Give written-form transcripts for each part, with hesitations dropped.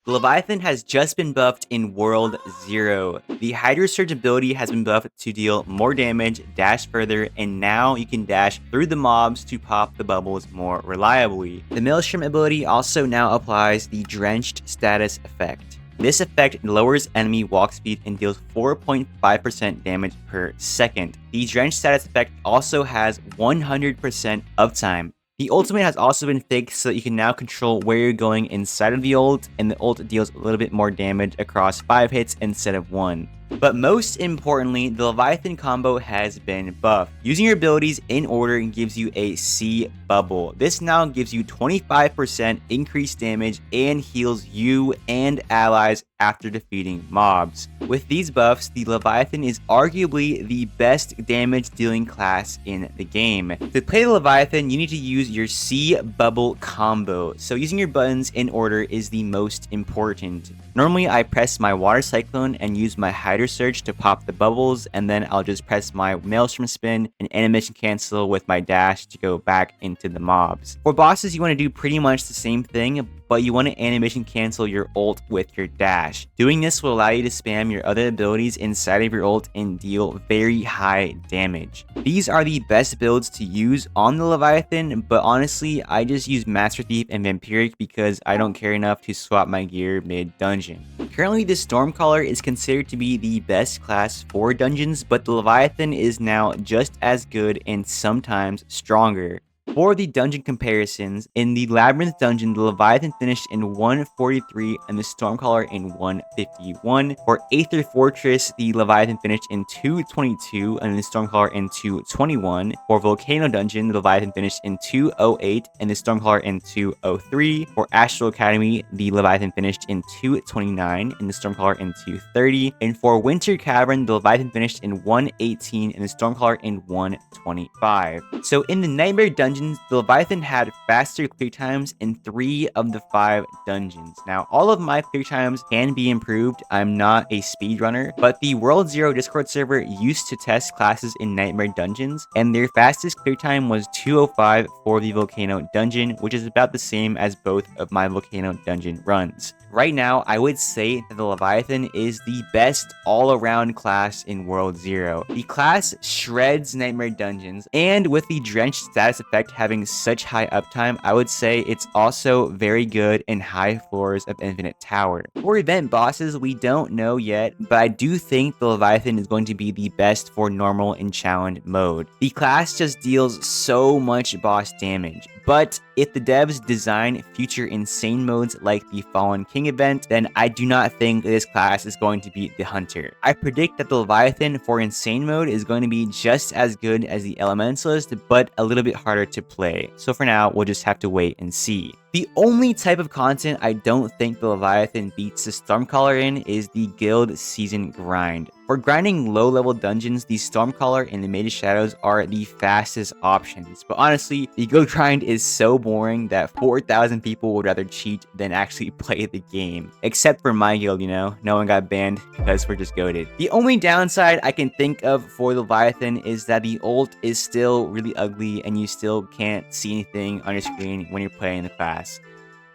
The Leviathan has just been buffed in World 0. The Hydro Surge ability has been buffed to deal more damage, dash further, and now you can dash through the mobs to pop the bubbles more reliably. The Maelstrom ability also now applies the Drenched status effect. This effect lowers enemy walk speed and deals 4.5% damage per second. The Drenched status effect also has 100% uptime. The ultimate has also been fixed so that you can now control where you're going inside of the ult, and the ult deals a little bit more damage across 5 hits instead of 1. But most importantly, the Leviathan combo has been buffed. Using your abilities in order gives you a C bubble. This now gives you 25% increased damage and heals you and allies after defeating mobs. With these buffs, the Leviathan is arguably the best damage dealing class in the game. To play the Leviathan, you need to use your C bubble combo. So using your buttons in order is the most important. Normally I press my Water Cyclone and use my Hydro Surge to pop the bubbles, and then I'll just press my Maelstrom Spin and Animation Cancel with my dash to go back into the mobs. For bosses, you want to do pretty much the same thing, but you want to animation cancel your ult with your dash. Doing this will allow you to spam your other abilities inside of your ult and deal very high damage. These are the best builds to use on the Leviathan, but honestly, I just use Master Thief and Vampiric because I don't care enough to swap my gear mid-dungeon. Currently, the Stormcaller is considered to be the best class for dungeons, but the Leviathan is now just as good and sometimes stronger. For the dungeon comparisons, in the Labyrinth dungeon, the Leviathan finished in 143 and the Stormcaller in 151. For Aether Fortress, the Leviathan finished in 222 and the Stormcaller in 221. For Volcano Dungeon, the Leviathan finished in 208 and the Stormcaller in 203. For Astral Academy, the Leviathan finished in 229 and the Stormcaller in 230. And for Winter Cavern, the Leviathan finished in 118 and the Stormcaller in 125. So in the Nightmare Dungeon, the Leviathan had faster clear times in 3 of the 5 dungeons. Now, all of my clear times can be improved. I'm not a speedrunner, but the World 0 Discord server used to test classes in Nightmare Dungeons, and their fastest clear time was 2:05 for the Volcano Dungeon, which is about the same as both of my Volcano Dungeon runs. Right now, I would say that the Leviathan is the best all-around class in World 0. The class shreds Nightmare Dungeons, and with the Drenched status effect having such high uptime, I would say it's also very good in high floors of Infinite Tower. For event bosses, we don't know yet, but I do think the Leviathan is going to be the best for normal and challenge mode. The class just deals so much boss damage, but if the devs design future insane modes like the Fallen King event, then I do not think this class is going to beat the Hunter. I predict that the Leviathan for insane mode is going to be just as good as the Elementalist, but a little bit harder to play. So for now, we'll just have to wait and see. The only type of content I don't think the Leviathan beats the Stormcaller in is the Guild Season Grind. For grinding low-level dungeons, the Stormcaller and the Mage of Shadows are the fastest options. But honestly, the Guild Grind is so boring that 4,000 people would rather cheat than actually play the game. Except for my guild, you know? No one got banned because we're just goated. The only downside I can think of for the Leviathan is that the ult is still really ugly and you still can't see anything on your screen when you're playing the class.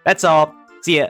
That's all. See ya.